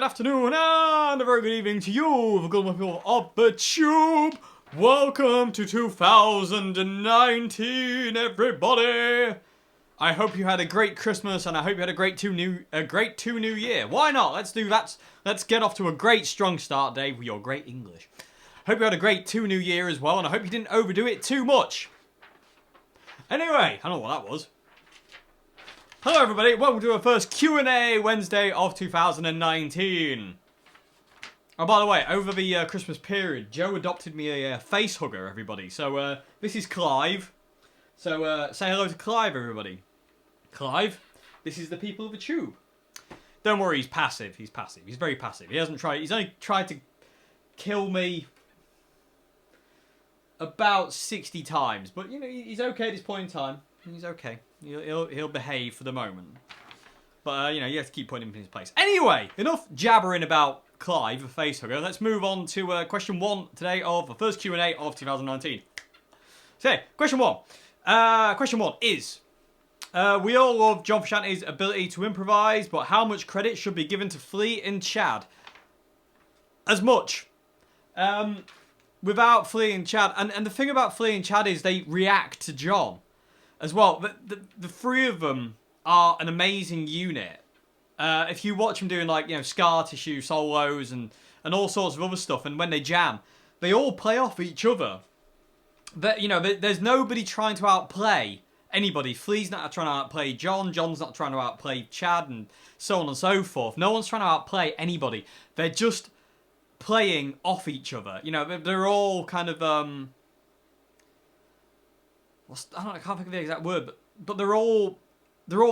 afternoon and a very good evening to you, the good people of the tube. Welcome to 2019, everybody. I hope you had a great Christmas and I hope you had a great two new year. Why not? Let's do that. Let's get off to a great strong start, Dave, with your great English. Hope you had a great new year as well, and I hope you didn't overdo it too much. Anyway, I don't know what that was. Hello everybody, welcome to our first Q&A Wednesday of 2019. Oh, by the way, over the Christmas period, Joe adopted me a face hugger, everybody. So, this is Clive. So, say hello to Clive, everybody. Clive, this is the people of the tube. Don't worry, he's passive. He's passive. He's very passive. He hasn't tried. He's only tried to kill me about 60 times. But, you know, he's okay at this point in time. He's okay. He'll behave for the moment. But, you know, you have to keep putting him in his place. Anyway, enough jabbering about Clive, the facehugger. Let's move on to question 1 today of the first Q&A of 2019. So, question 1. Question 1 is, we all love John Frusciante's ability to improvise, but how much credit should be given to Flea and Chad? As much. Without Flea and Chad, and the thing about Flea and Chad is they react to John as well. The three of them are an amazing unit. If you watch them doing, like, you know, scar tissue solos and all sorts of other stuff, and when they jam, they all play off each other. But, you know, there's nobody trying to outplay anybody. Flea's not trying to outplay John. John's not trying to outplay Chad, and so on and so forth. No one's trying to outplay anybody. They're just playing off each other. You know, they're all kind of I can't think of the exact word, but they're all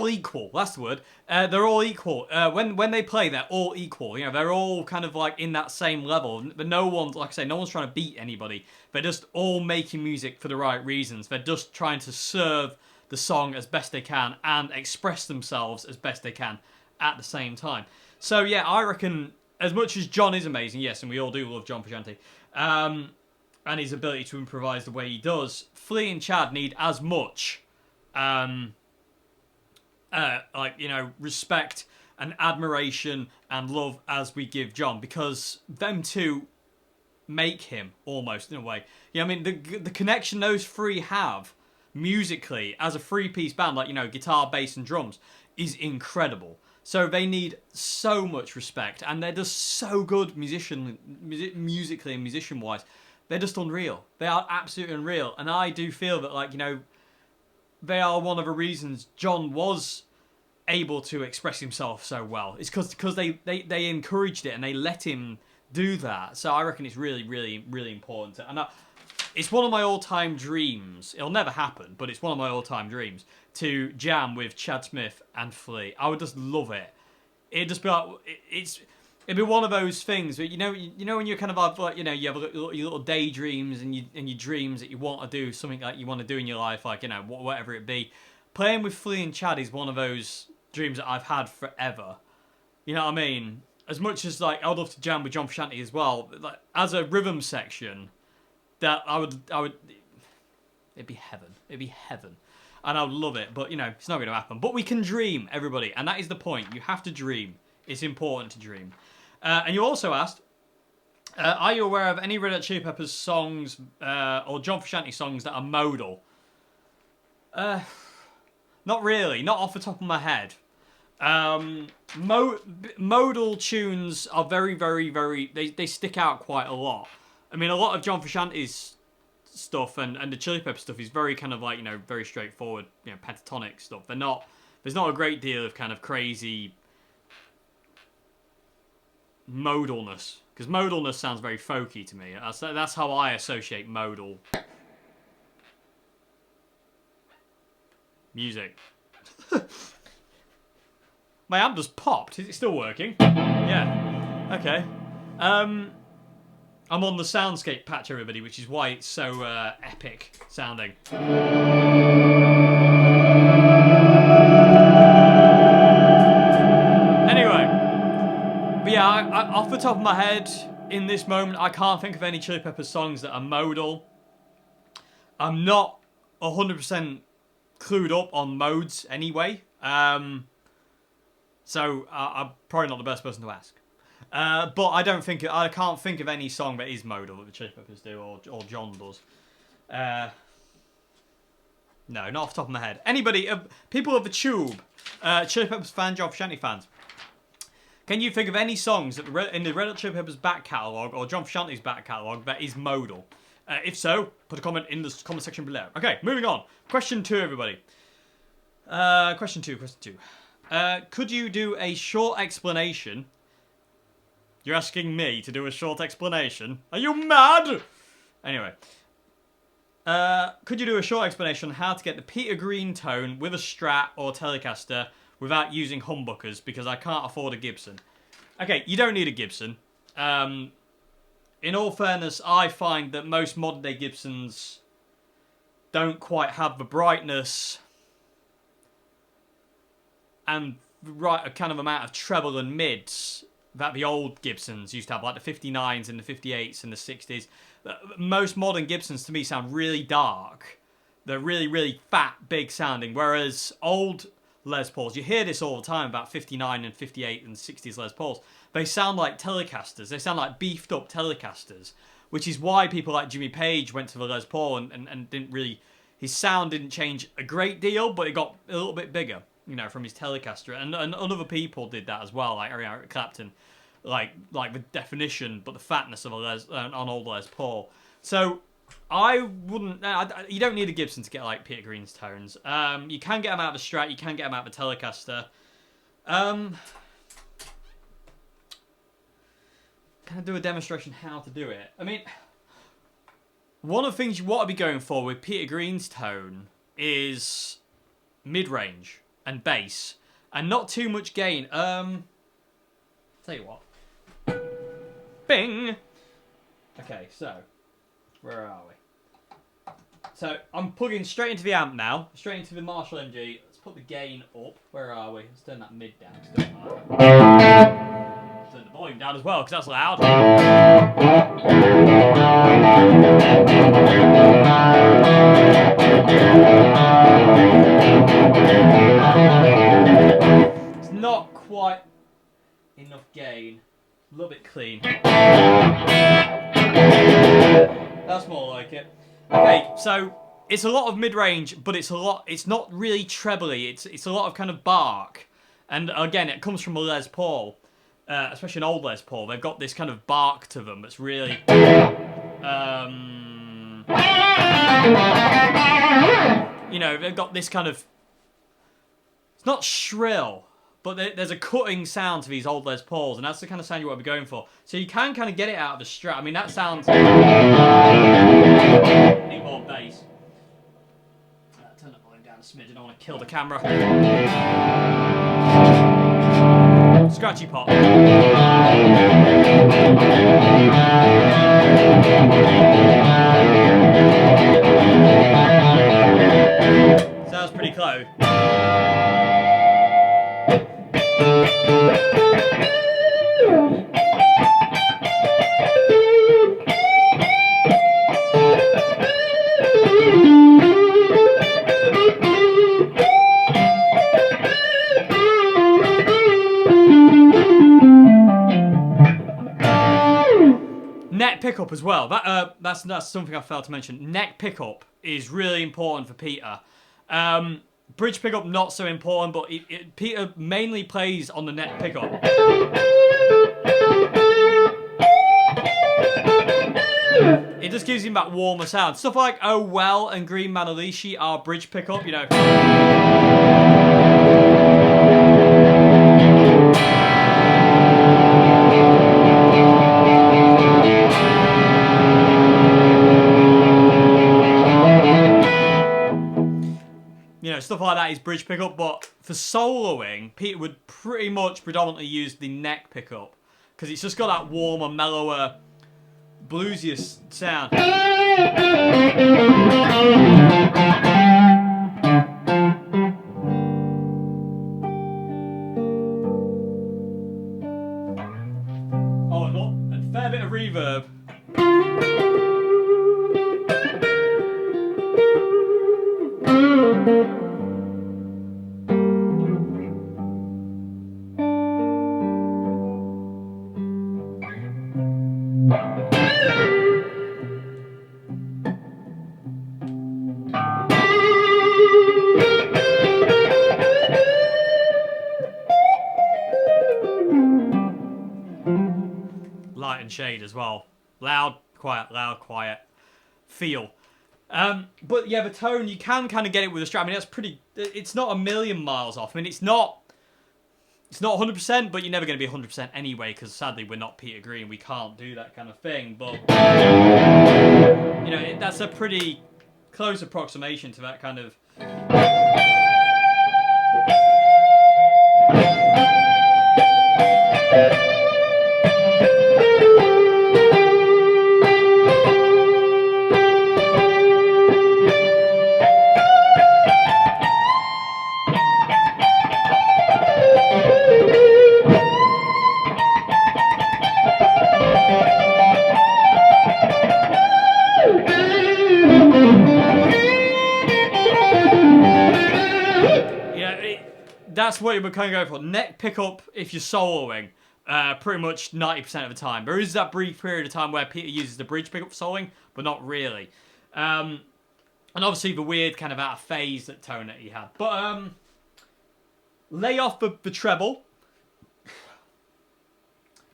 equal. That's the word. They're all equal. When they play, they're all equal. You know, they're all kind of like in that same level. But no one's, like I say, no one's trying to beat anybody. They're just all making music for the right reasons. They're just trying to serve the song as best they can and express themselves as best they can at the same time. So yeah, I reckon as much as John is amazing, yes, and we all do love John Frusciante, and his ability to improvise the way he does, Flea and Chad need as much like, you know, respect and admiration and love as we give John, because them two make him almost, in a way. Yeah, I mean, the connection those three have musically as a three-piece band, like, you know, guitar, bass and drums, is incredible. So they need so much respect, and they're just so good musically and musician-wise. They're just unreal. They are absolutely unreal, and I do feel that, like, you know, they are one of the reasons John was able to express himself so well. It's because they encouraged it and they let him do that. So I reckon it's really, really, really important. And it's one of my all-time dreams. It'll never happen, but it's one of my all-time dreams to jam with Chad Smith and Flea. I would just love it. It'd just be like, it'd be one of those things where, you know when you kind of have, like, you know, you have your little daydreams and your dreams that you want to do something like you want to do in your life, like, you know, whatever it be. Playing with Flea and Chad is one of those dreams that I've had forever. You know what I mean? As much as, like, I would love to jam with John Frusciante as well, like, as a rhythm section, that I would, it'd be heaven. It'd be heaven. And I would love it, but, you know, it's not going to happen. But we can dream, everybody, and that is the point. You have to dream. It's important to dream. And you also asked, are you aware of any Red Hot Chili Peppers songs or John Frusciante songs that are modal? Not really. Not off the top of my head. Modal tunes are very, very, very... They stick out quite a lot. I mean, a lot of John Frusciante's stuff and the Chili Peppers stuff is very kind of, like, you know, very straightforward, you know, pentatonic stuff. There's not a great deal of kind of crazy modalness, because modalness sounds very folky to me. That's how I associate modal music. My amp just popped. Is it still working? Yeah. Okay. I'm on the soundscape patch, everybody, which is why it's so epic sounding. Anyway, but yeah, off the top of my head, in this moment, I can't think of any Chili Peppers songs that are modal. I'm not 100% clued up on modes anyway, so I'm probably not the best person to ask. But I can't think of any song that is modal that the Chili Peppers do, or John does. No, not off the top of my head. Anybody, people of the Tube, Chili Peppers fans, John Frusciante fans, can you think of any songs in the Red Hot Chili Peppers back catalogue or John Frusciante's back catalogue that is modal? If so, put a comment in the comment section below. Okay, moving on. Question 2, everybody. Question two. Could you do a short explanation? You're asking me to do a short explanation? Are you mad? Anyway. Could you do a short explanation on how to get the Peter Green tone with a Strat or Telecaster without using humbuckers, because I can't afford a Gibson? Okay, you don't need a Gibson. In all fairness, I find that most modern day Gibsons don't quite have the brightness and the right kind of amount of treble and mids that the old Gibsons used to have, like the 59s and the 58s and the 60s. Most modern Gibsons to me sound really dark. They're really, really fat, big sounding, whereas old Les Pauls, you hear this all the time about 59 and 58 and 60s Les Pauls, they sound like Telecasters. They sound like beefed up Telecasters, which is why people like Jimmy Page went to the Les Paul and didn't really, his sound didn't change a great deal, but it got a little bit bigger, you know, from his Telecaster. And other people did that as well, like Eric Clapton, like the definition, but the fatness of an old Les Paul. So I wouldn't. You don't need a Gibson to get like Peter Green's tones. You can get them out of a Strat. You can get them out of a Telecaster. Can I do a demonstration how to do it? I mean, one of the things you want to be going for with Peter Green's tone is mid-range and bass, and not too much gain. Tell you what. Bing. Okay, so where are we? So I'm plugging straight into the amp now, straight into the Marshall MG. Let's put the gain up. Where are we? Let's turn that mid down. Turn the volume down as well, because that's loud. It's not quite enough gain. A little bit clean. That's more like it. Okay, so it's a lot of mid-range, but it's not really trebly. It's a lot of kind of bark. And again, it comes from a Les Paul, especially an old Les Paul. They've got this kind of bark to them that's really you know, they've got this kind of, it's not shrill, but there's a cutting sound to these old Les Pauls, and that's the kind of sound you want to be going for. So you can kind of get it out of the Strat. I mean, that sounds... Need more bass. Turn the volume down a smidge, I don't want to kill the camera. Scratchy pop. Sounds pretty close. Neck pickup as well. That's something I failed to mention. Neck pickup is really important for Peter. Bridge pickup not so important, but Peter mainly plays on the neck pickup. It just gives him that warmer sound. Stuff like Oh Well and Green Manalishi are bridge pickup, you know. You know, stuff like that is bridge pickup, but for soloing, Peter would pretty much predominantly use the neck pickup, because it's just got that warmer, mellower, bluesier sound. Oh, and a fair bit of reverb. and shade as well. Loud, quiet, feel. But yeah, the tone, you can kind of get it with a Strat. I mean, that's pretty, it's not a million miles off. I mean, it's not 100%, but you're never going to be 100% anyway, because sadly we're not Peter Green. We can't do that kind of thing. But, you know, that's a pretty close approximation to that kind of... That's what you're kind of going for. Neck pickup if you're soloing, pretty much 90% of the time. There is that brief period of time where Peter uses the bridge pickup for soloing, but not really. And obviously the weird kind of out of phase that tone that he had. But lay off the treble.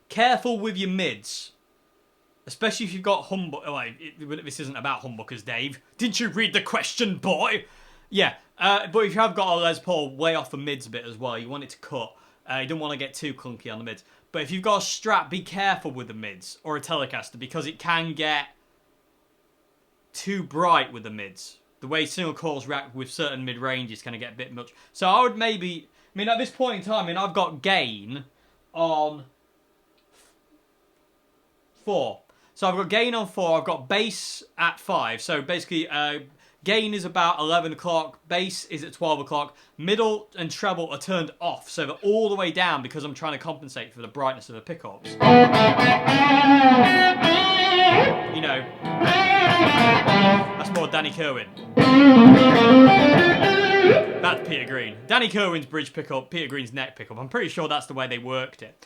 Careful with your mids. Especially if you've got humbuck. Oh, this isn't about humbuckers, Dave. Didn't you read the question, boy? Yeah, but if you have got a Les Paul, way off the mids a bit as well. You want it to cut. You don't want to get too clunky on the mids. But if you've got a Strat, be careful with the mids. Or a Telecaster, because it can get too bright with the mids. The way single coils react with certain mid-ranges kind of get a bit much. So I would maybe... I mean, at this point in time, I've got gain on 4. So I've got gain on 4. I've got bass at 5. So basically... gain is about 11 o'clock, bass is at 12 o'clock, middle and treble are turned off, so they're all the way down because I'm trying to compensate for the brightness of the pickups. You know, that's more Danny Kerwin. That's Peter Green. Danny Kerwin's bridge pickup, Peter Green's neck pickup. I'm pretty sure that's the way they worked it.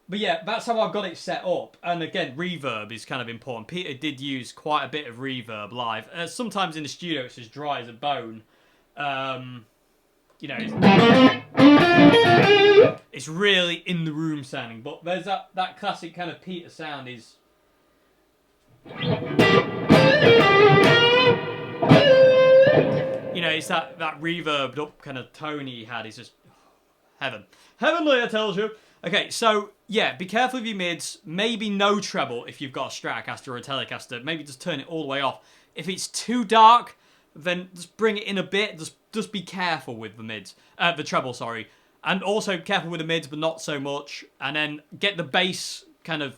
But yeah, that's how I've got it set up. And again, reverb is kind of important. Peter did use quite a bit of reverb live. Sometimes in the studio it's as dry as a bone. You know, it's really in the room sounding. But there's that classic kind of Peter sound is... You know, it's that reverbed up kind of tone he had. It's just heaven. Heavenly, I tells you. Okay, so, yeah, be careful with your mids. Maybe no treble if you've got a Stratocaster or a Telecaster. Maybe just turn it all the way off. If it's too dark, then just bring it in a bit. Just be careful with the mids. The treble, sorry. And also careful with the mids, but not so much. And then get the bass kind of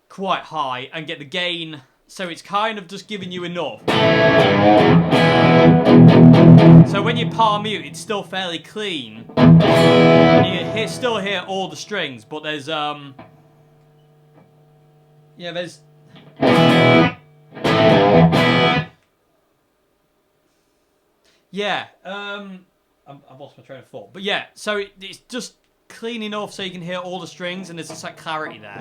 quite high and get the gain so it's kind of just giving you enough. So when you palm mute, it's still fairly clean. And you still hear all the strings, but there's yeah, there's yeah, I've lost my train of thought, but yeah, so it's just clean enough so you can hear all the strings, and there's just that clarity there.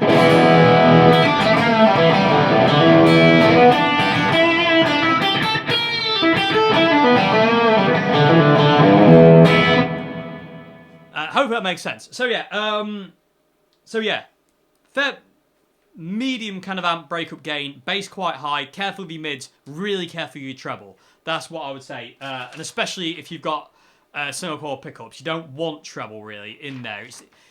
Hope that makes sense. So yeah, fair, medium kind of amp breakup gain, bass quite high, careful with your mids, really careful with your treble. That's what I would say, and especially if you've got single coil pickups, you don't want treble really in there.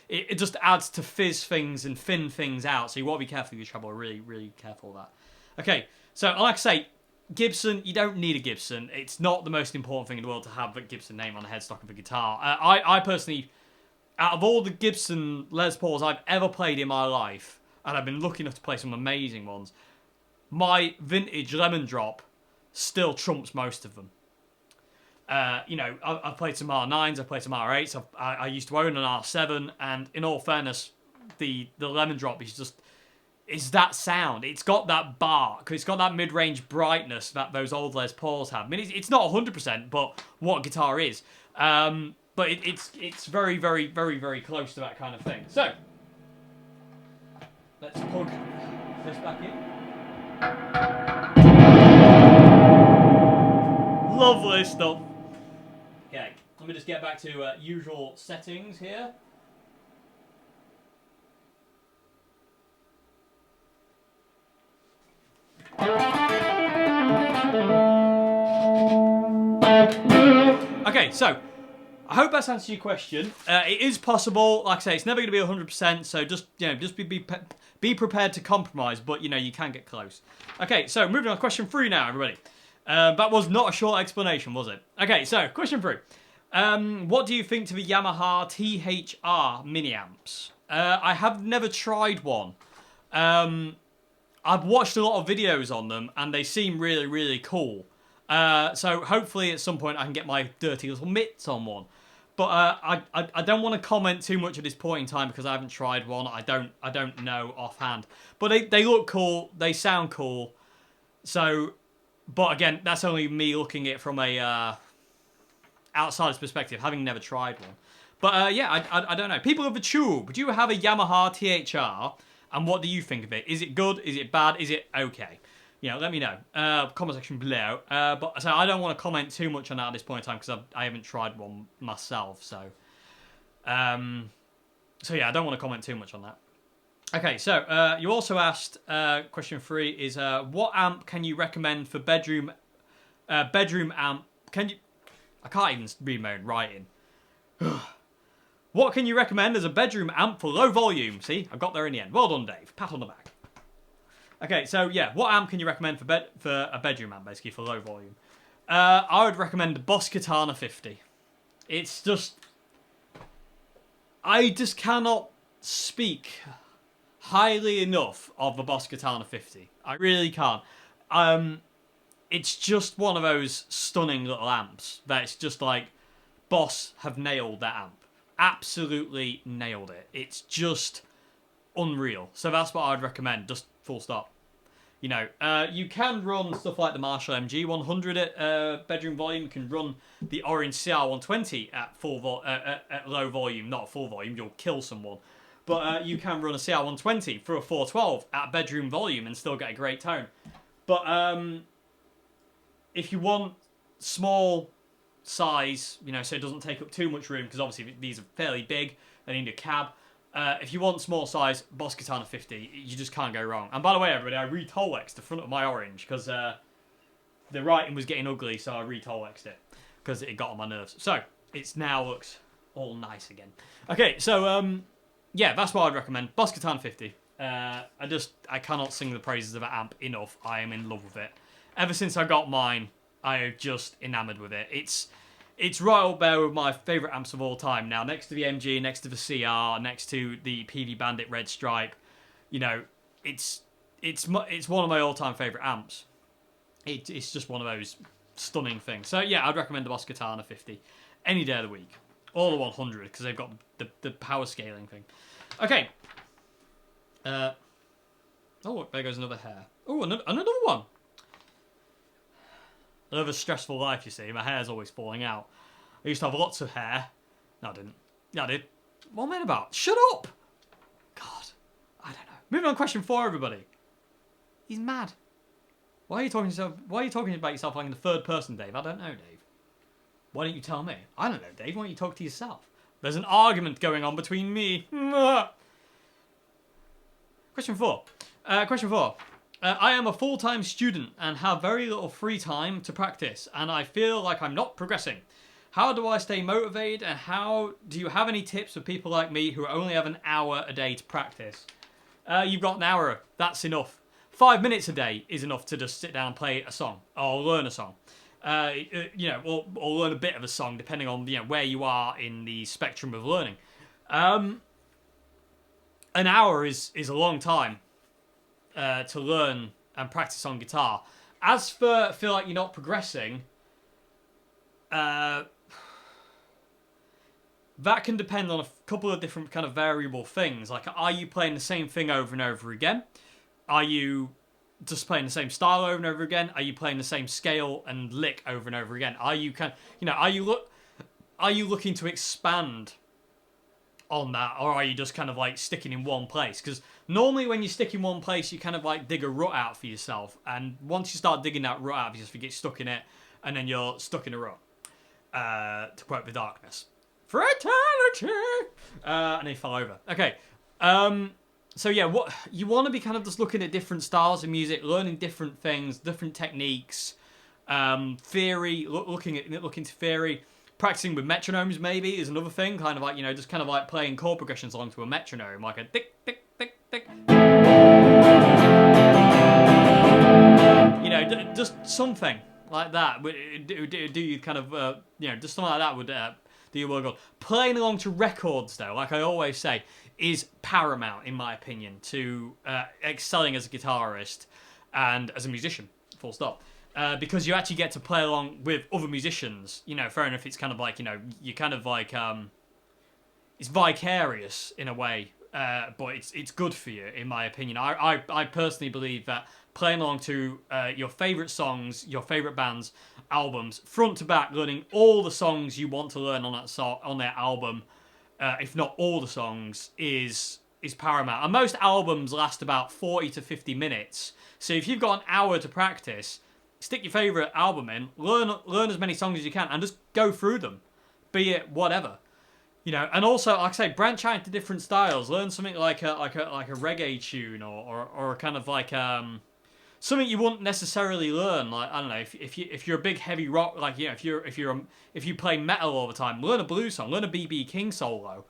It just adds to fizz things and thin things out, so you want to be careful with your treble, really careful of that. Okay, so like I say, Gibson, you don't need a Gibson. It's not the most important thing in the world to have a Gibson name on the headstock of a guitar. I personally, out of all the Gibson Les Pauls I've ever played in my life, and I've been lucky enough to play some amazing ones, my vintage Lemon Drop still trumps most of them. You know, I've played some R9s, I've played some R8s, I used to own an R7, and in all fairness, the Lemon Drop is just... It's that sound. It's got that bark. It's got that mid-range brightness that those old Les Pauls have. I mean, it's not 100%, but what guitar is. But it's very close to that kind of thing. So, let's plug this back in. Lovely stuff. Okay, let me just get back to usual settings here. Okay, so I hope that's answered your question. It is possible. Like I say, it's never going to be 100%. So just be prepared to compromise. But you can get close. Okay, so moving on. Question 3 now, everybody. That was not a short explanation, was it? Okay, so question 3. What do you think to the Yamaha THR mini amps? I have never tried one. I've watched a lot of videos on them, and they seem really, really cool. So hopefully at some point I can get my dirty little mitts on one. But I don't want to comment too much at this point in time because I haven't tried one. I don't know offhand. But they look cool. They sound cool. So, but again, that's only me looking at it from a outsider's perspective, having never tried one. But yeah, I don't know. People of the tube, do you have a Yamaha THR? And what do you think of it? Is it good? Is it bad? Is it okay? Let me know. Comment section below. But so I don't want to comment too much on that at this point in time because I haven't tried one myself. So yeah, I don't want to comment too much on that. Okay, so you also asked, question 3 is, what amp can you recommend for bedroom amp? I can't even read my own writing. What can you recommend as a bedroom amp for low volume? See, I got there in the end. Well done, Dave. Pat on the back. Okay, so yeah, what amp can you recommend for a bedroom amp, basically, for low volume? I would recommend the Boss Katana 50. It's just... I just cannot speak highly enough of the Boss Katana 50. I really can't. It's just one of those stunning little amps that it's just like, Boss have nailed that amp. Absolutely nailed it. It's just unreal. So that's what I'd recommend, just full stop. You can run stuff like the Marshall MG100 at bedroom volume. You can run the Orange CR120 at at low volume, not full volume. You'll kill someone. But you can run a CR120 for a 412 at bedroom volume and still get a great tone. But if you want small size, so it doesn't take up too much room, because obviously these are fairly big, they need a cab. If you want small size, Boss Katana 50, you just can't go wrong. And by the way, everybody, I re-Tolexed the front of my Orange because the writing was getting ugly, so I re-Tolexed it because it got on my nerves. So it now looks all nice again. Okay, so yeah, that's what I'd recommend. Boss Katana 50. I cannot sing the praises of that amp enough. I am in love with it. Ever since I got mine, I am just enamored with it. It's right up there with my favourite amps of all time now, next to the MG, next to the CR, next to the PV Bandit Red Stripe. It's one of my all-time favourite amps. It's just one of those stunning things. So yeah, I'd recommend the Boss Katana 50 any day of the week. Or the 100, because they've got the power scaling thing. Okay. Oh, look, there goes another hair. Oh, another one. I live a stressful life, you see. My hair's always falling out. I used to have lots of hair. No, I didn't. Yeah, I did. What am I about? Shut up! God, I don't know. Moving on, question 4, everybody. He's mad. Why are you talking about yourself like in the third person, Dave? I don't know, Dave. Why don't you tell me? I don't know, Dave. Why don't you talk to yourself? There's an argument going on between me. Question 4. I am a full-time student and have very little free time to practice, and I feel like I'm not progressing. How do I stay motivated, and do you have any tips for people like me who only have an hour a day to practice? You've got an hour. That's enough. 5 minutes a day is enough to just sit down and play a song or learn a song. Or learn a bit of a song, depending on where you are in the spectrum of learning. An hour is a long time to learn and practice on guitar. As for feel like you're not progressing, that can depend on a couple of different kind of variable things. Like, are you playing the same thing over and over again? Are you just playing the same style over and over again? Are you playing the same scale and lick over and over again? Are you looking to expand on that, or are you just kind of like sticking in one place? Because normally when you stick in one place, you kind of like dig a rut out for yourself, and once you start digging that rut out, you just get stuck in it, and then you're stuck in a rut. To quote The Darkness, for eternity, and he fell over. Okay, So yeah, what you want to be kind of just looking at different styles of music, learning different things, different techniques, theory, looking to theory, practicing with metronomes maybe is another thing. Kind of like, you know, just kind of like playing chord progressions along to a metronome, like a tick tick tick tick. You know, just something like that. Do you kind of you know, just something like that would do your work good. Playing along to records though, like I always say, is paramount in my opinion to excelling as a guitarist and as a musician. Full stop. Because you actually get to play along with other musicians. You know, fair enough. It's kind of like, you know, you kind of like it's vicarious in a way, but it's good for you in my opinion. I personally believe that playing along to your favorite songs, your favorite bands, albums, front to back, learning all the songs you want to learn on that on their album, if not all the songs, is paramount. And most albums last about 40 to 50 minutes. So if you've got an hour to practice, stick your favorite album in, learn as many songs as you can, and just go through them, be it whatever. You know, and also, like I say, branch out into different styles. Learn something like a reggae tune, or kind of like something you wouldn't necessarily learn. Like, I don't know, if you're a big heavy rock, like, you know, if you play metal all the time, learn a blues song, learn a B.B. King solo.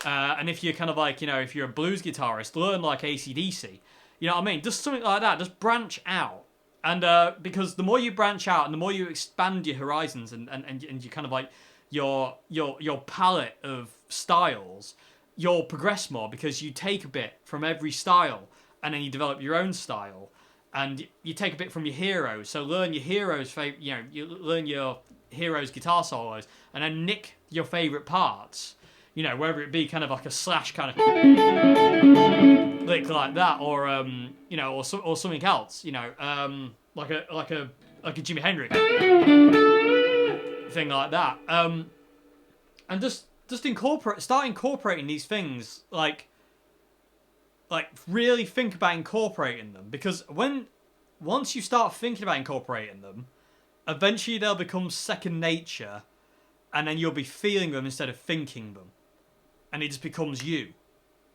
And if you're kind of like, you know, if you're a blues guitarist, learn like AC/DC. You know what I mean? Just something like that. Just branch out. And because the more you branch out and the more you expand your horizons and you kind of like your palette of styles, you'll progress more because you take a bit from every style and then you develop your own style. And you take a bit from your heroes. So learn your heroes' you know, you learn your heroes' guitar solos and then nick your favorite parts. You know, whether it be kind of like a slash kind of lick like that, or you know, or something else. You know, like a Jimi Hendrix thing like that. And just start incorporating these things, like really think about incorporating them, because once you start thinking about incorporating them, eventually they'll become second nature, and then you'll be feeling them instead of thinking them, and it just becomes you,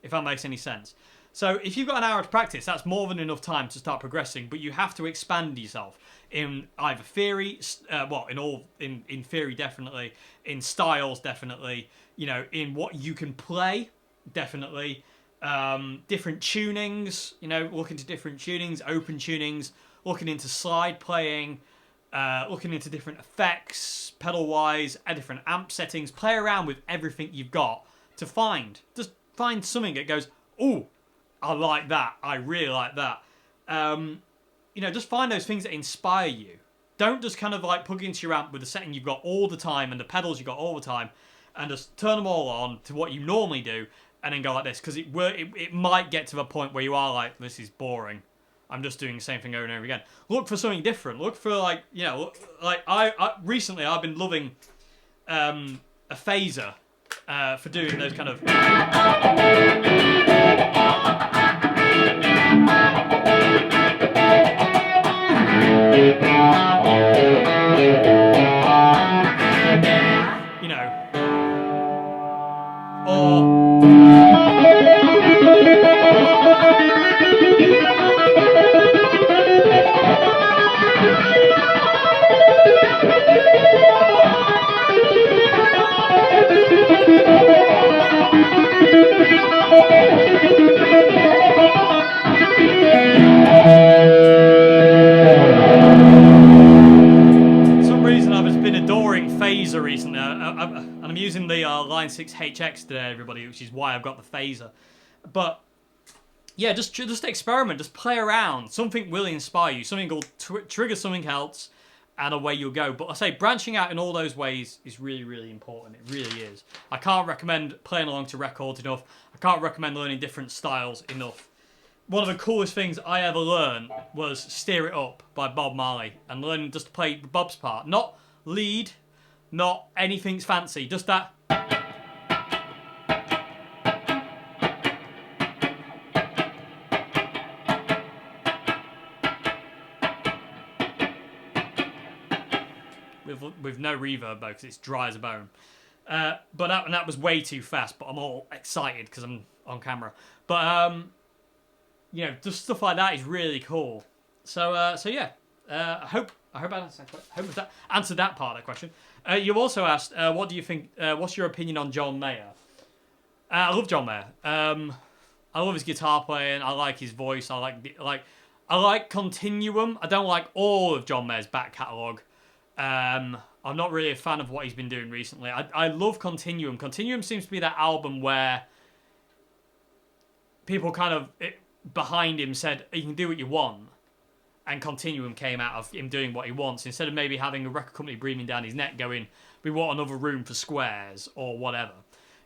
if that makes any sense. So if you've got an hour to practice, that's more than enough time to start progressing, but you have to expand yourself in either theory, in theory definitely, in styles definitely, you know, in what you can play definitely, different tunings, you know, look into different tunings, open tunings, looking into slide playing, looking into different effects, pedal-wise, different amp settings, play around with everything you've got to just find something that goes, ooh, I like that, I really like that. You know, just find those things that inspire you. Don't just kind of like plug into your amp with the setting you've got all the time and the pedals you've got all the time and just turn them all on to what you normally do and then go like this, because it might get to the point where you are like, this is boring. I'm just doing the same thing over and over again. Look for something different. Look for, like, you know, like recently I've been loving a phaser for doing those kind of. You know, or. Phaser recently, and I'm using the Line 6 HX today, everybody, which is why I've got the phaser. But yeah, just experiment, just play around. Something will inspire you. Something will trigger something else, and away you'll go. But I say branching out in all those ways is really, really important. It really is. I can't recommend playing along to records enough. I can't recommend learning different styles enough. One of the coolest things I ever learned was Steer It Up by Bob Marley, and learning just to play Bob's part, not lead. Not anything fancy, just that. With no reverb though, because it's dry as a bone. But that was way too fast. But I'm all excited because I'm on camera. But you know, just stuff like that is really cool. So yeah, I hope I answered that part of the question. You also asked, what do you think? What's your opinion on John Mayer? I love John Mayer. I love his guitar playing. I like his voice. I like Continuum. I don't like all of John Mayer's back catalogue. I'm not really a fan of what he's been doing recently. I love Continuum. Continuum seems to be that album where people kind of behind him said, you can do what you want. And Continuum came out of him doing what he wants, instead of maybe having a record company breathing down his neck going, we want another room for squares or whatever.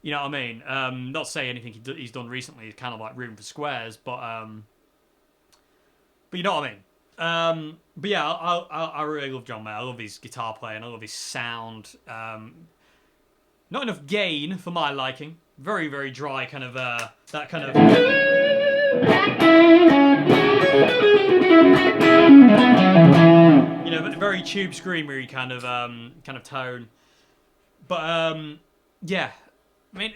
You know what I mean? Not to say anything he's done recently is kind of like room for squares, but you know what I mean? But yeah, I really love John Mayer. I love his guitar playing. I love his sound. Not enough gain for my liking. Very, very dry kind of, that kind of... You know, very tube screamery kind of tone. But, yeah. I mean,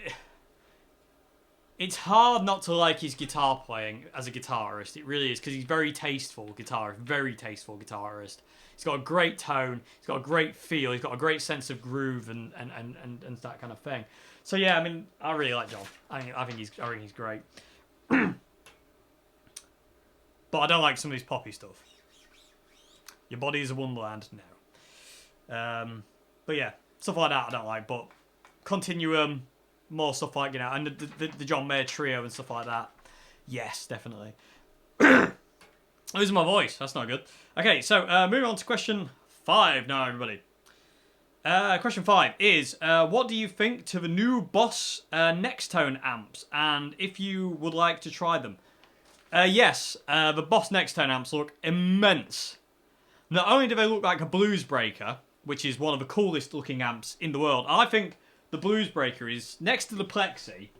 it's hard not to like his guitar playing as a guitarist. It really is, because he's very tasteful guitarist. He's got a great tone. He's got a great feel. He's got a great sense of groove and that kind of thing. So yeah, I mean, I really like John. I think he's great. But I don't like some of his poppy stuff. Your Body is a Wonderland, no. But yeah, stuff like that I don't like. But Continuum, more stuff like, you know, and the John Mayer trio and stuff like that. Yes, definitely. Losing my voice. That's not good. Okay, so moving on to question 5 now, everybody. Question 5 is, what do you think to the new Boss Nextone amps, and if you would like to try them? Yes, the Boss Nextone amps look immense. Not only do they look like a blues breaker, which is one of the coolest looking amps in the world, I think the blues breaker is, next to the Plexi,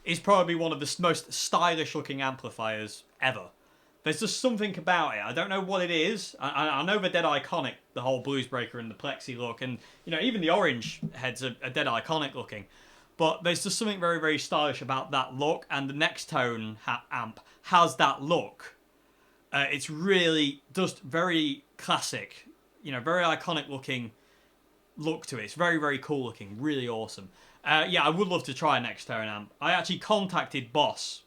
is probably one of the most stylish looking amplifiers ever. There's just something about it. I don't know what it is. I know they're dead iconic, the whole blues breaker and the Plexi look, and you know, even the orange heads are dead iconic looking. But there's just something very, very stylish about that look, and the Nextone amp has that look. It's really just very classic, you know, very iconic looking look to it. It's very, very cool looking, really awesome. Yeah, I would love to try a Nextone amp. I actually contacted Boss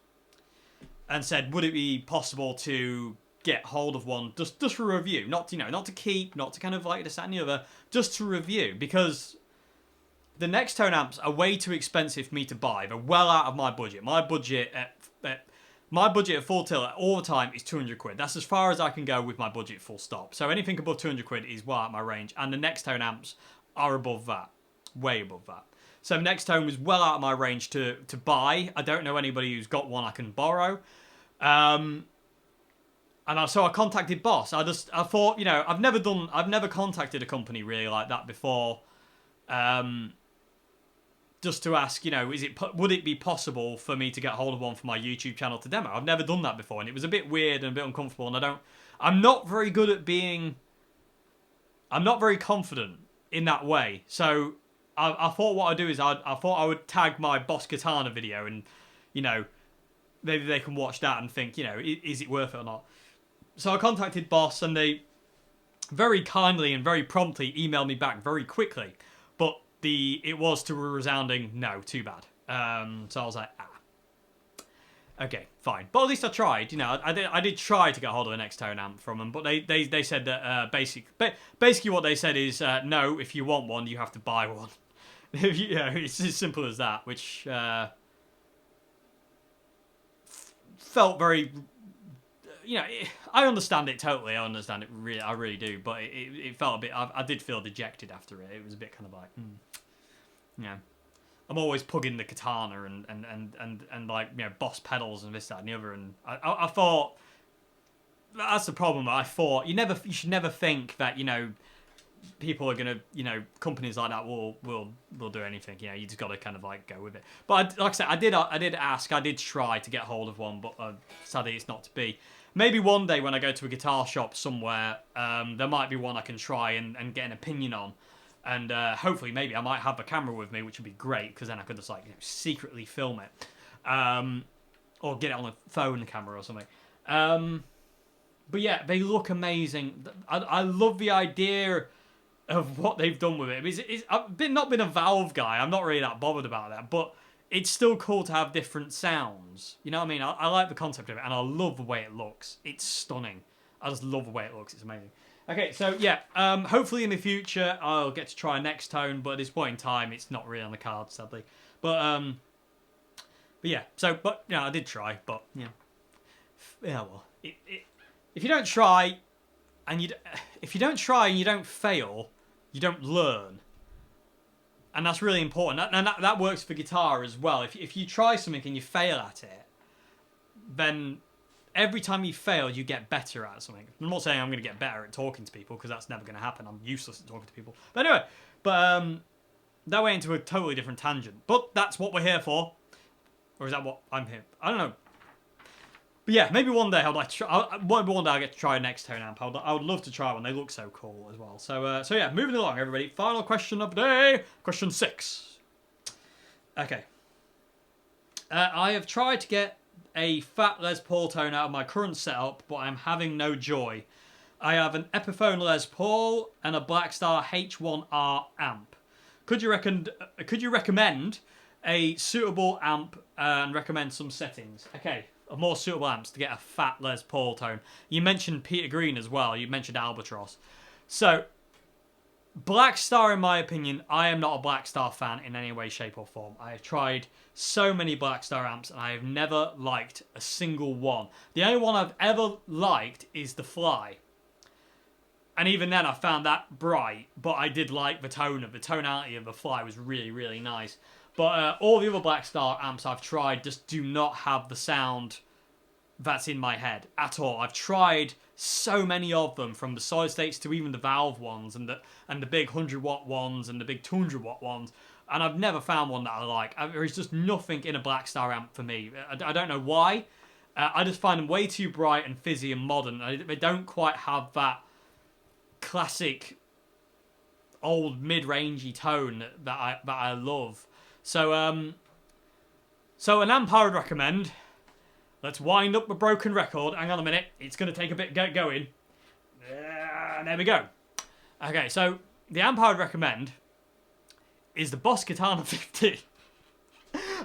and said, would it be possible to get hold of one just for review, not, you know, not to keep, not to kind of like this that and the other, just to review, because the Nextone amps are way too expensive for me to buy. They're well out of my budget. My budget at full tilt all the time is 200 quid. That's as far as I can go with my budget, full stop. So anything above 200 quid is well out of my range, and the Nextone amps are above that, way above that. So Nextone was well out of my range to buy. I don't know anybody who's got one I can borrow. So I contacted Boss. I thought, you know, I've never contacted a company really like that before. Just to ask, you know, would it be possible for me to get hold of one for my YouTube channel to demo? I've never done that before, and it was a bit weird and a bit uncomfortable, and I'm not very good at I'm not very confident in that way. So I thought what I'd do is I thought I would tag my Boss Katana video, and, you know, maybe they can watch that and think, you know, is it worth it or not? So I contacted Boss, and they very kindly and very promptly emailed me back very quickly. But it was to a resounding no, too bad. So I was like, okay, fine. But at least I tried. You know, I did try to get hold of an Nextone amp from them, but they said that basically what they said is no, if you want one, you have to buy one. You know, it's as simple as that, which felt very. You know, I understand it totally. I understand it really. I really do. But it felt a bit. I did feel dejected after it. It was a bit kind of like, you know, I'm always pugging the Katana and like, you know, Boss pedals and this, that, and the other. And I thought that's the problem. I thought you should never think that, you know, people are gonna, you know, companies like that will do anything. You know, you just got to kind of like go with it. But like I said, I did ask. I did try to get hold of one, but sadly it's not to be. Maybe one day when I go to a guitar shop somewhere, there might be one I can try and get an opinion on. And hopefully maybe I might have a camera with me, which would be great, because then I could just, like, you know, secretly film it. or get it on a phone camera or something. But yeah, they look amazing. I love the idea of what they've done with it. I've not been a Valve guy. I'm not really that bothered about that, but it's still cool to have different sounds. You know what I mean? I like the concept of it, and I love the way it looks. It's stunning. I just love the way it looks. It's amazing. Okay, so yeah, hopefully in the future I'll get to try Nextone, but at this point in time, it's not really on the cards, sadly. But yeah, so, but, yeah, I did try, but, yeah. Yeah, well, if you don't try, and if you don't try and you don't fail, you don't learn. And that's really important. And that works for guitar as well. If you try something and you fail at it, then every time you fail, you get better at something. I'm not saying I'm going to get better at talking to people, because that's never going to happen. I'm useless at talking to people. But anyway, that went into a totally different tangent. But that's what we're here for. Or is that what I'm here? I don't know. But yeah, maybe one day I'd like to try. Maybe one day I'll get to try a Nextone amp. I would love to try one. They look so cool as well. So yeah, moving along, everybody. Final question of the day. Question 6. Okay. I have tried to get a fat Les Paul tone out of my current setup, but I'm having no joy. I have an Epiphone Les Paul and a Blackstar H1R amp. Could you recommend a suitable amp and recommend some settings? Okay. More suitable amps to get a fat Les Paul tone. You mentioned Peter Green as well. You mentioned Albatross. So, Blackstar, in my opinion, I am not a Blackstar fan in any way, shape, or form. I have tried so many Blackstar amps, and I have never liked a single one. The only one I've ever liked is the Fly. And even then, I found that bright, but I did like the tonality of the Fly was really, really nice. But all the other Blackstar amps I've tried just do not have the sound that's in my head at all. I've tried so many of them, from the solid states to even the Valve ones, and the big 100-watt ones and the big 200-watt ones, and I've never found one that I like. There is just nothing in a Blackstar amp for me. I don't know why. I just find them way too bright and fizzy and modern. They don't quite have that classic old mid-rangey tone that I love. So an amp I would recommend. Let's wind up the broken record. Hang on a minute. It's going to take a bit going. There we go. Okay, so the amp I would recommend is the Boss Katana 50.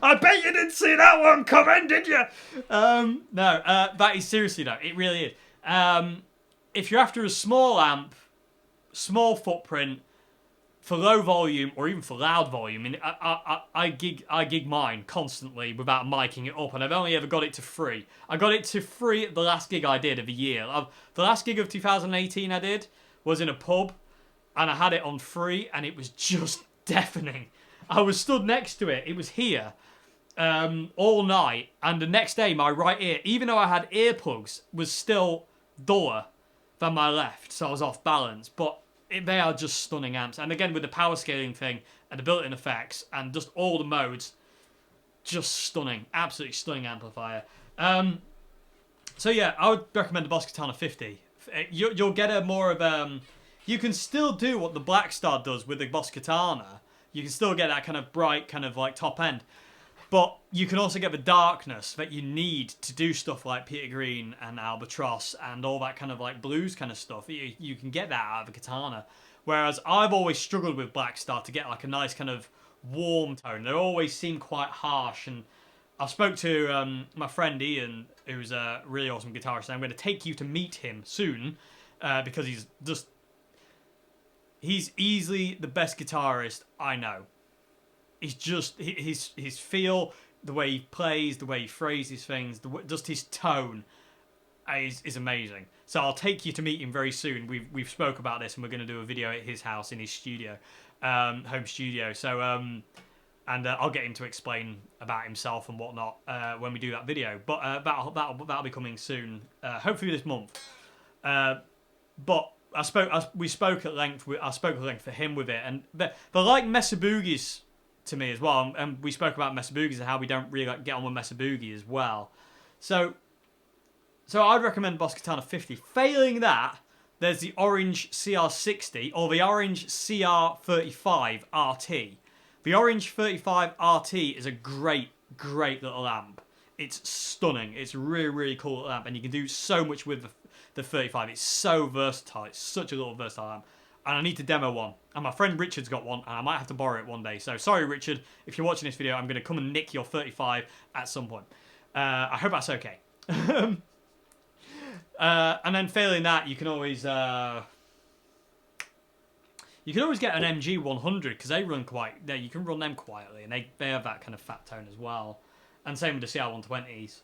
I bet you didn't see that one coming, did you? No, that is seriously though. It really is. If you're after a small amp, small footprint, for low volume, or even for loud volume, and I gig mine constantly without miking it up, and I've only ever got it to free. I got it to free at the last gig I did of the year. The last gig of 2018 I did was in a pub, and I had it on free, and it was just deafening. I was stood next to it. It was here all night, and the next day my right ear, even though I had earplugs, was still duller than my left, so I was off balance. But they are just stunning amps. And again, with the power scaling thing and the built-in effects and just all the modes, just stunning. Absolutely stunning amplifier. So yeah, I would recommend the Boss Katana 50. You'll get a more of... you can still do what the Blackstar does with the Boss Katana. You can still get that kind of bright, kind of like top end. But you can also get the darkness that you need to do stuff like Peter Green and Albatross and all that kind of like blues kind of stuff. You can get that out of the Katana. Whereas I've always struggled with Blackstar to get like a nice kind of warm tone. They always seem quite harsh. And I spoke to my friend Ian, who's a really awesome guitarist, and I'm going to take you to meet him soon because he's easily the best guitarist I know. He's just, his feel, the way he plays, the way he phrases things, just his tone is amazing. So I'll take you to meet him very soon. We've spoke about this, and we're going to do a video at his house in his studio, home studio. So and I'll get him to explain about himself and whatnot when we do that video. But that'll be coming soon, hopefully this month. But we spoke at length. I spoke at length for him with it, and they're like Mesa Boogies to me as well, and we spoke about Mesa Boogies and how we don't really get on with Mesa Boogie as well. So I'd recommend Boss Katana 50. Failing that, there's the Orange CR60 or the Orange CR35 RT. The Orange 35 RT is a great little amp. It's stunning. It's really, really cool amp, and you can do so much with the 35. It's so versatile. It's such a little versatile amp. And I need to demo one. And my friend Richard's got one, and I might have to borrow it one day. So sorry, Richard, if you're watching this video, I'm going to come and nick your 35 at some point. I hope that's okay. And then failing that, you can always get an MG 100 because they run you can run them quietly, and they have that kind of fat tone as well. And same with the CR 120s.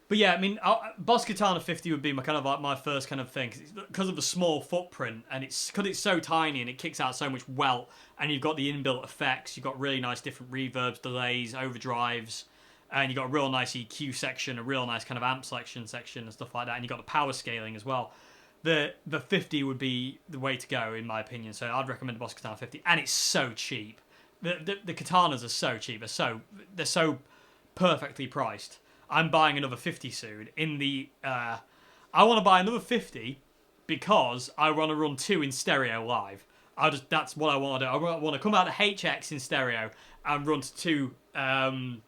But yeah, I mean, Boss Katana 50 would be my kind of like my first kind of thing because of the small footprint, and because it's so tiny and it kicks out so much welt, and you've got the inbuilt effects. You've got really nice different reverbs, delays, overdrives, and you've got a real nice EQ section, a real nice kind of amp selection section and stuff like that, and you've got the power scaling as well. The 50 would be the way to go in my opinion. So I'd recommend the Boss Katana 50, and it's so cheap. The katanas are so cheap. They're so perfectly priced. I'm buying another 50 soon. I want to buy another 50 because I want to run 2 in stereo live. That's what I want to do. I want to come out of HX in stereo and run to 2 Katana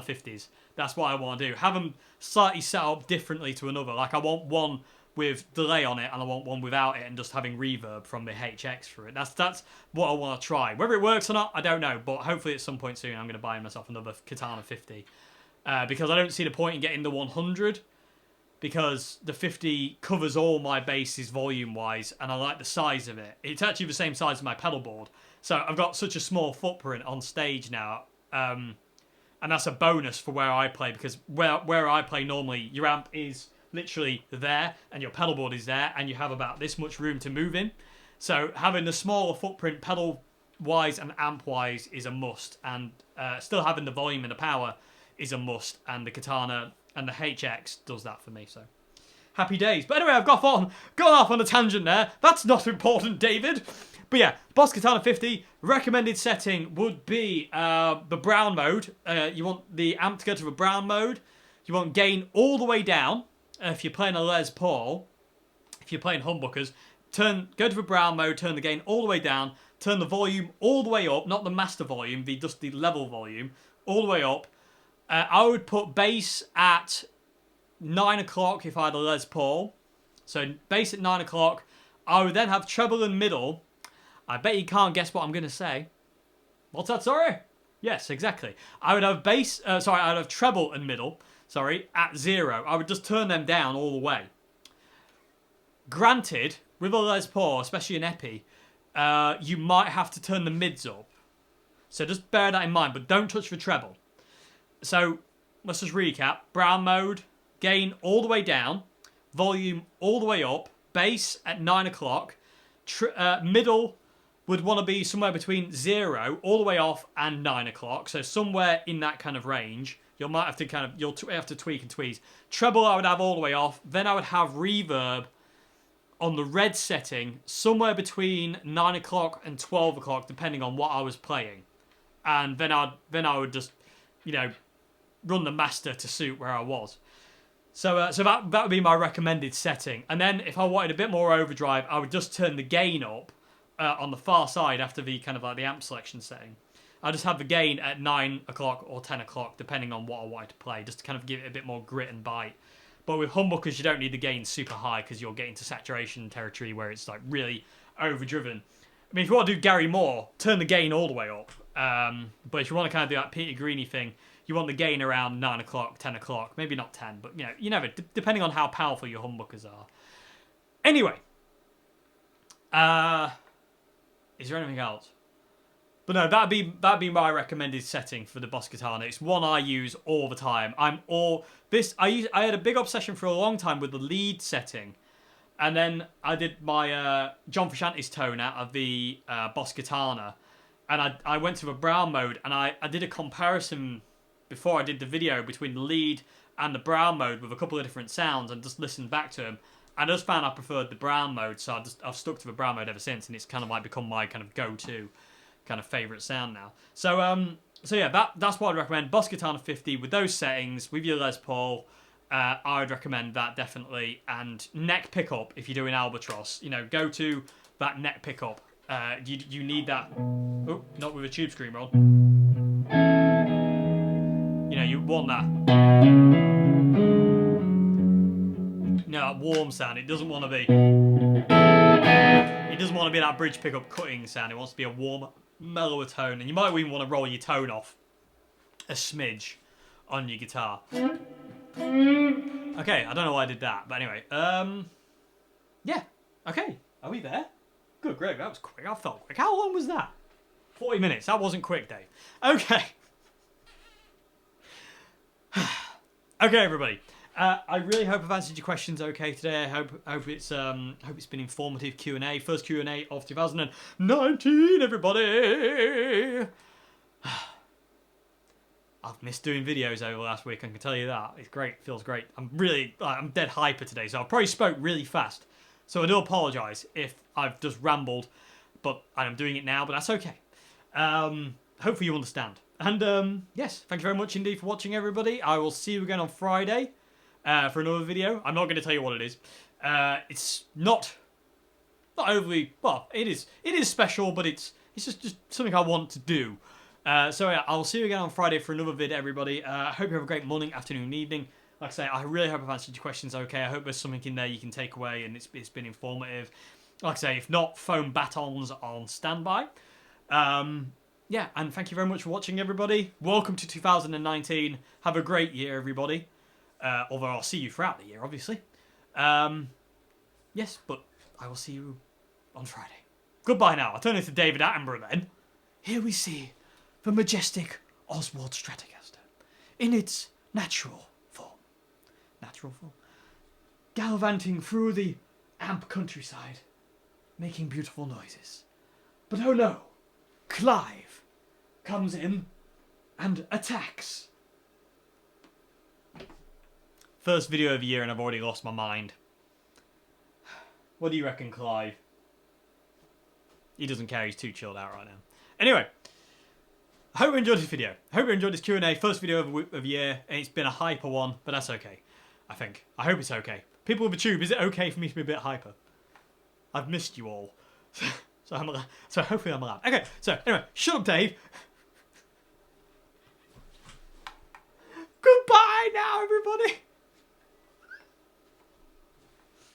50s. That's what I want to do. Have them slightly set up differently to another. Like I want one with delay on it, and I want one without it, and just having reverb from the HX through it. That's what I want to try. Whether it works or not, I don't know. But hopefully at some point soon, I'm going to buy myself another Katana 50. Because I don't see the point in getting the 100, because the 50 covers all my bases volume-wise, and I like the size of it. It's actually the same size as my pedal board, so I've got such a small footprint on stage now, and that's a bonus for where I play, because where I play normally, your amp is literally there, and your pedal board is there, and you have about this much room to move in. So having the smaller footprint pedal-wise and amp-wise is a must, and still having the volume and the power is a must, and the Katana and the HX does that for me, so happy days. But anyway, I've gone off on a tangent there. That's not important, David. But yeah, Boss Katana 50, recommended setting would be the brown mode. You want the amp to go to the brown mode. You want gain all the way down. If you're playing a Les Paul, if you're playing humbuckers, go to the brown mode, turn the gain all the way down, turn the volume all the way up, not the master volume, just the level volume, all the way up. I would put bass at 9 o'clock if I had a Les Paul. So bass at 9 o'clock. I would then have treble and middle. I bet you can't guess what I'm going to say. What's that, sorry? Yes, exactly. I would have I'd have treble and middle, at 0. I would just turn them down all the way. Granted, with a Les Paul, especially an Epi, you might have to turn the mids up. So just bear that in mind, but don't touch the treble. So, let's just recap. Brown mode, gain all the way down, volume all the way up, bass at 9 o'clock, middle would want to be somewhere between 0 all the way off and 9 o'clock. So somewhere in that kind of range. You'll have to tweak and tweeze. Treble I would have all the way off. Then I would have reverb on the red setting somewhere between 9 o'clock and 12 o'clock, depending on what I was playing. And then I would just, run the master to suit where I was. So that would be my recommended setting. And then if I wanted a bit more overdrive, I would just turn the gain up on the far side after the kind of like the amp selection setting. I just have the gain at 9 o'clock or 10 o'clock, depending on what I wanted to play, just to kind of give it a bit more grit and bite. But with humbuckers, you don't need the gain super high because you're getting to saturation territory where it's like really overdriven. I mean, if you want to do Gary Moore, turn the gain all the way up. But if you want to kind of do that Peter Greeny thing, you want the gain around 9 o'clock, 10 o'clock. Maybe not 10, but you never, depending on how powerful your humbuckers are. Anyway. Is there anything else? But no, that'd be my recommended setting for the Boss Katana. It's one I use all the time. I had a big obsession for a long time with the lead setting. And then I did my John Frusciante's tone out of the Boss Katana. And I went to the brown mode, and I did a comparison before I did the video between the lead and the brown mode with a couple of different sounds, and just listened back to them. And I just found I preferred the brown mode, so I've stuck to the brown mode ever since, and it's kind of like become my kind of go-to kind of favourite sound now. So yeah, that's what I'd recommend. Boss Katana 50 with those settings, with your Les Paul. I would recommend that definitely. And neck pickup, if you're doing Albatross, go to that neck pickup. You need that. Oh, not with a tube screen roll. want that. No, that warm sound. It doesn't want to be. It doesn't want to be that bridge pickup cutting sound. It wants to be a warmer, mellower tone. And you might even want to roll your tone off a smidge on your guitar. Okay, I don't know why I did that, but anyway. Yeah. Okay. Are we there? Good, great. That was quick. I felt quick. How long was that? 40 minutes. That wasn't quick, Dave. Okay. Okay, everybody. I really hope I've answered your questions okay today. I hope it's been informative Q&A. First Q&A of 2019, everybody. I've missed doing videos over the last week, I can tell you that. It's great, feels great. I'm dead hyper today, so I probably spoke really fast. So I do apologise if I've just rambled, but I'm doing it now, but that's okay. Hopefully you understand. And yes, thank you very much indeed for watching, everybody. I will see you again on Friday for another video. I'm not going to tell you what it is. It's not overly, well, it is special, but it's just something I want to do. So yeah, I'll see you again on Friday for another vid, everybody. I hope you have a great morning, afternoon, evening. Like I say, I really hope I've answered your questions okay. I hope there's something in there you can take away and it's been informative. Like I say, if not, foam batons on standby. Yeah, and thank you very much for watching, everybody. Welcome to 2019. Have a great year, everybody. Although I'll see you throughout the year, obviously. Yes, but I will see you on Friday. Goodbye now. I'll turn it to David Attenborough then. Here we see the majestic Oswald Stratocaster in its natural form. Natural form. Gallivanting through the amp countryside, making beautiful noises. But oh no, Clive comes in and attacks. First video of the year and I've already lost my mind. What do you reckon, Clive? He doesn't care, he's too chilled out right now. Anyway, I hope you enjoyed this video. I hope you enjoyed this Q&A, first video of the year, and it's been a hyper one, but that's okay, I think. I hope it's okay. People of the tube, is it okay for me to be a bit hyper? I've missed you all. So hopefully I'm allowed. Okay, so anyway, shut up, Dave. Goodbye now, everybody.